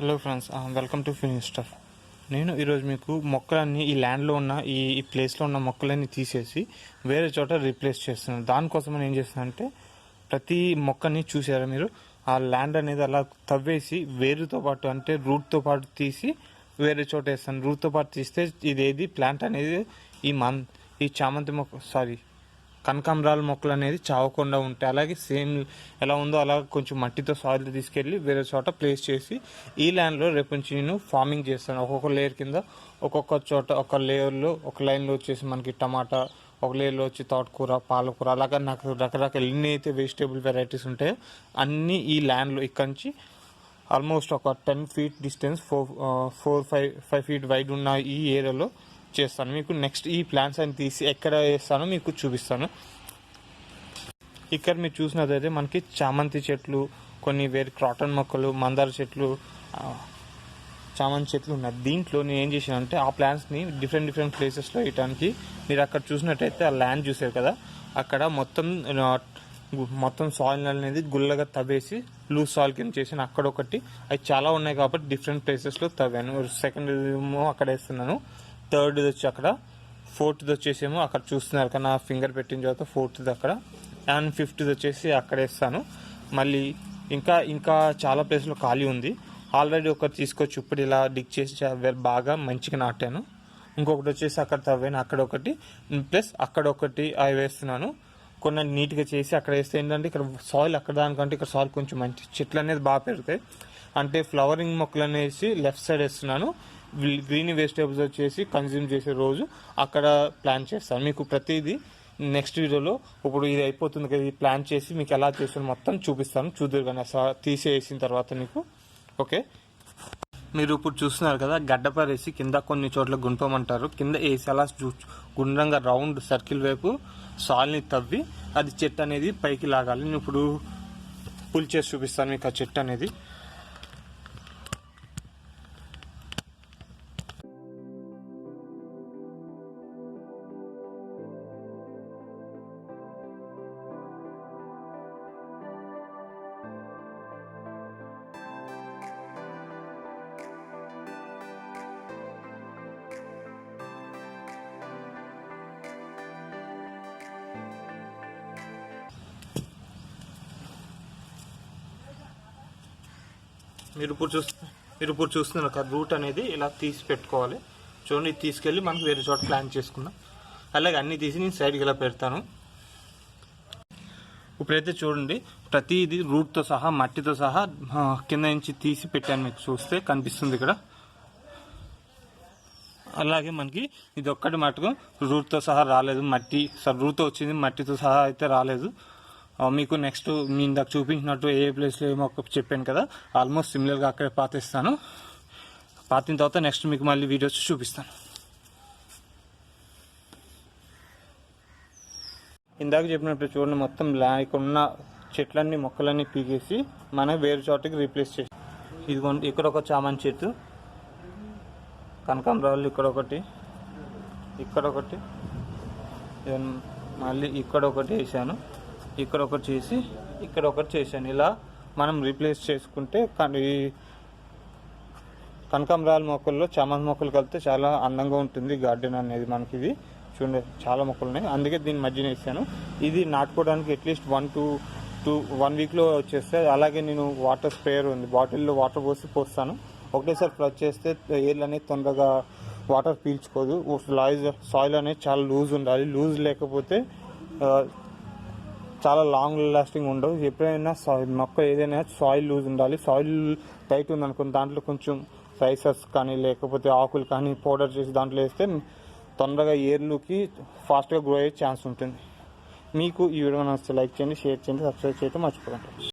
Hello friends, welcome to filmy stuff. నేను ఈరోజు మీకు మొక్కలన్నీ ఈ ల్యాండ్లో ఉన్న ఈ ప్లేస్లో ఉన్న మొక్కలన్నీ తీసేసి వేరే చోట రీప్లేస్ చేస్తున్నాను. దానికోసం నేను ఏం చేస్తానంటే ప్రతి మొక్కని చూసారా మీరు, ఆ ల్యాండ్ అనేది అలా తవ్వేసి వేరుతో పాటు అంటే రూట్తో పాటు తీసి వేరే చోట వేస్తాను. రూట్తో పాటు తీస్తే ఇదేది ప్లాంట్ అనేది ఈ చామంతి మొక్క కనకాంబరాల మొక్కలు అనేది చావకుండా ఉంటాయి. అలాగే సేమ్ ఎలా ఉందో అలా కొంచెం మట్టితో సాయిల్ తీసుకెళ్ళి వేరే చోట ప్లేస్ చేసి ఈ ల్యాండ్లో రేపు నుంచి నేను ఫార్మింగ్ చేస్తాను. ఒక్కొక్క లేయర్ కింద ఒక్కొక్క చోట ఒక లేయర్లో ఒక లైన్లో వచ్చేసి మనకి టమాటా, ఒక లేయర్లో వచ్చి తోటకూర, పాలకూర, అలాగా నాకు రకరకాల ఎన్ని అయితే వెజిటేబుల్ వెరైటీస్ ఉంటాయో అన్నీ ఈ ల్యాండ్లో ఇక్కడ నుంచి ఆల్మోస్ట్ ఒక 10 feet డిస్టెన్స్ 4-5 feet వైడ్ ఉన్న ఈ ఏరియాలో చేస్తాను. మీకు నెక్స్ట్ ఈ ప్లాంట్స్ అని తీసి ఎక్కడ వేస్తానో మీకు చూపిస్తాను. ఇక్కడ మీరు చూసినట్లయితే మనకి చామంతి చెట్లు, కొన్ని వేరే క్రాటన్ మొక్కలు, మందార చెట్లు, చామంతి చెట్లు ఉన్నాయి. దీంట్లో నేను ఏం చేశానంటే ఆ ప్లాంట్స్ని డిఫరెంట్ ప్లేసెస్లో వేయడానికి, మీరు అక్కడ చూసినట్టయితే ఆ ల్యాండ్ చూసారు కదా, అక్కడ మొత్తం సాయిల్ అనేది గుల్లగా తవ్వేసి లూజ్ సాయిల్ కింద చేసాను. అక్కడ ఒకటి అవి చాలా ఉన్నాయి కాబట్టి డిఫరెంట్ ప్లేసెస్లో తవ్వాను. సెకండ్ ఏమో అక్కడ వేస్తున్నాను, థర్డ్ది వచ్చి అక్కడ, ఫోర్త్ది వచ్చేసేమో అక్కడ చూస్తున్నారు కదా, నా ఫింగర్ పెట్టిన తర్వాత ఫోర్త్ది అక్కడ, అండ్ ఫిఫ్త్ది వచ్చేసి అక్కడ వేస్తాను. మళ్ళీ ఇంకా చాలా ప్లేస్లో ఖాళీ ఉంది. ఆల్రెడీ ఒకటి తీసుకొచ్చి ఇప్పుడు ఇలా డిగ్ చేసి బాగా మంచిగా నాటాను. ఇంకొకటి వచ్చేసి అక్కడ తవ్వాను, అక్కడ ఒకటి ప్లస్ అక్కడ ఒకటి అవి వేస్తున్నాను. కొన్ని నీట్గా చేసి అక్కడ వేస్తే ఏంటంటే ఇక్కడ సాయిల్ అక్కడ దానికంటే ఇక్కడ సాయిల్ కొంచెం మంచి చెట్లు అనేది బాగా పెరుగుతాయి. అంటే ఫ్లవరింగ్ మొక్కలు అనేసి లెఫ్ట్ సైడ్ వేస్తున్నాను, గ్రీన్ వెజిటేబుల్స్ వచ్చేసి కన్జ్యూమ్ చేసే రోజు అక్కడ ప్లాన్ చేస్తాను. మీకు ప్రతిదీ నెక్స్ట్ వీడియోలో, ఇప్పుడు ఇది అయిపోతుంది కదా, ఇది ప్లాన్ చేసి మీకు ఎలా చేస్తాను మొత్తం చూపిస్తాను. చూద్దరు కానీ తీసేసిన తర్వాత మీకు ఓకే. మీరు ఇప్పుడు చూస్తున్నారు కదా, గడ్డపారేసి కింద కొన్ని చోట్ల గుంపమంటారు, కింద వేసి అలా గుండ్రంగా రౌండ్ సర్కిల్ వైపు సాయిల్ని తవ్వి అది చెట్టు అనేది పైకి లాగాలి. నేను ఇప్పుడు పుల్ చేసి చూపిస్తాను మీకు ఆ చెట్టు అనేది. మీరు ఇప్పుడు చూస్తున్నారు ఒక రూట్ అనేది ఇలా తీసి పెట్టుకోవాలి. చూడండి, తీసుకెళ్ళి మనకు వేరే చోట ప్లాన్ చేసుకుందాం. అలాగే అన్నీ తీసి నేను సైడ్కి ఇలా పెడతాను. ఇప్పుడైతే చూడండి, ప్రతిదీ రూట్తో సహా మట్టితో సహా కింద నుంచి తీసి పెట్టాను. మీకు చూస్తే కనిపిస్తుంది ఇక్కడ. అలాగే మనకి ఇది ఒక్కటి మటుకు రూట్తో సహా రాలేదు, రూట్తో వచ్చింది, మట్టితో సహా అయితే రాలేదు. మీకు నెక్స్ట్ మీ ఇందాక చూపించినట్టు ఏ ప్లేస్లో ఏమో చెప్పాను కదా, ఆల్మోస్ట్ సిమిలర్గా అక్కడే పాతిస్తాను. పాతిన తర్వాత నెక్స్ట్ మీకు మళ్ళీ వీడియోస్ చూపిస్తాను. ఇందాక చెప్పినట్టు చూడండి, మొత్తం ఉన్న చెట్లన్నీ మొక్కలన్నీ పీకేసి మనం వేరే చోటకి రీప్లేస్ చేసి, ఇదిగోండి ఇక్కడ ఒక చామంతి చెట్టు, కనకాంబరాలు ఇక్కడ ఒకటి, మళ్ళీ ఇక్కడ ఒకటి వేసాను, ఇక్కడ ఒకటి చేసి ఇక్కడ ఒకటి చేశాను. ఇలా మనం రీప్లేస్ చేసుకుంటే ఈ కనకాంబరాల మొక్కల్లో చామంతి మొక్కలు కలిపితే చాలా అందంగా ఉంటుంది గార్డెన్ అనేది. మనకి ఇది చూడండి చాలా మొక్కలు ఉన్నాయి, అందుకే దీని మధ్యన వేసాను. ఇది నాటుకోవడానికి అట్లీస్ట్ 1 weekలో వచ్చేస్తే. అలాగే నేను వాటర్ స్ప్రేయర్ ఉంది, బాటిల్లో వాటర్ పోస్తాను. ఒకటేసారి ఫ్లడ్ చేస్తే ఎయిర్ అనేది తొందరగా వాటర్ పీల్చుకోదు. సాయిల్ అనేది చాలా లూజ్ ఉండాలి, లూజ్ లేకపోతే చాలా లాంగ్ లాస్టింగ్ ఉండవు. ఎప్పుడైనా మొక్క ఏదైనా సాయిల్ లూజ్ ఉండాలి. సాయిల్ టైట్ ఉందనుకోండి, దాంట్లో కొంచెం రైసెస్ కానీ లేకపోతే ఆకులు కానీ పౌడర్ చేసి దాంట్లో వేస్తే తొందరగా ఏర్లుకి ఫాస్ట్గా గ్రో అయ్యే ఛాన్స్ ఉంటుంది. మీకు ఈ వీడియో నచ్చితే లైక్ చేయండి, షేర్ చేయండి, సబ్స్క్రైబ్ చేయడం మర్చిపోకండి.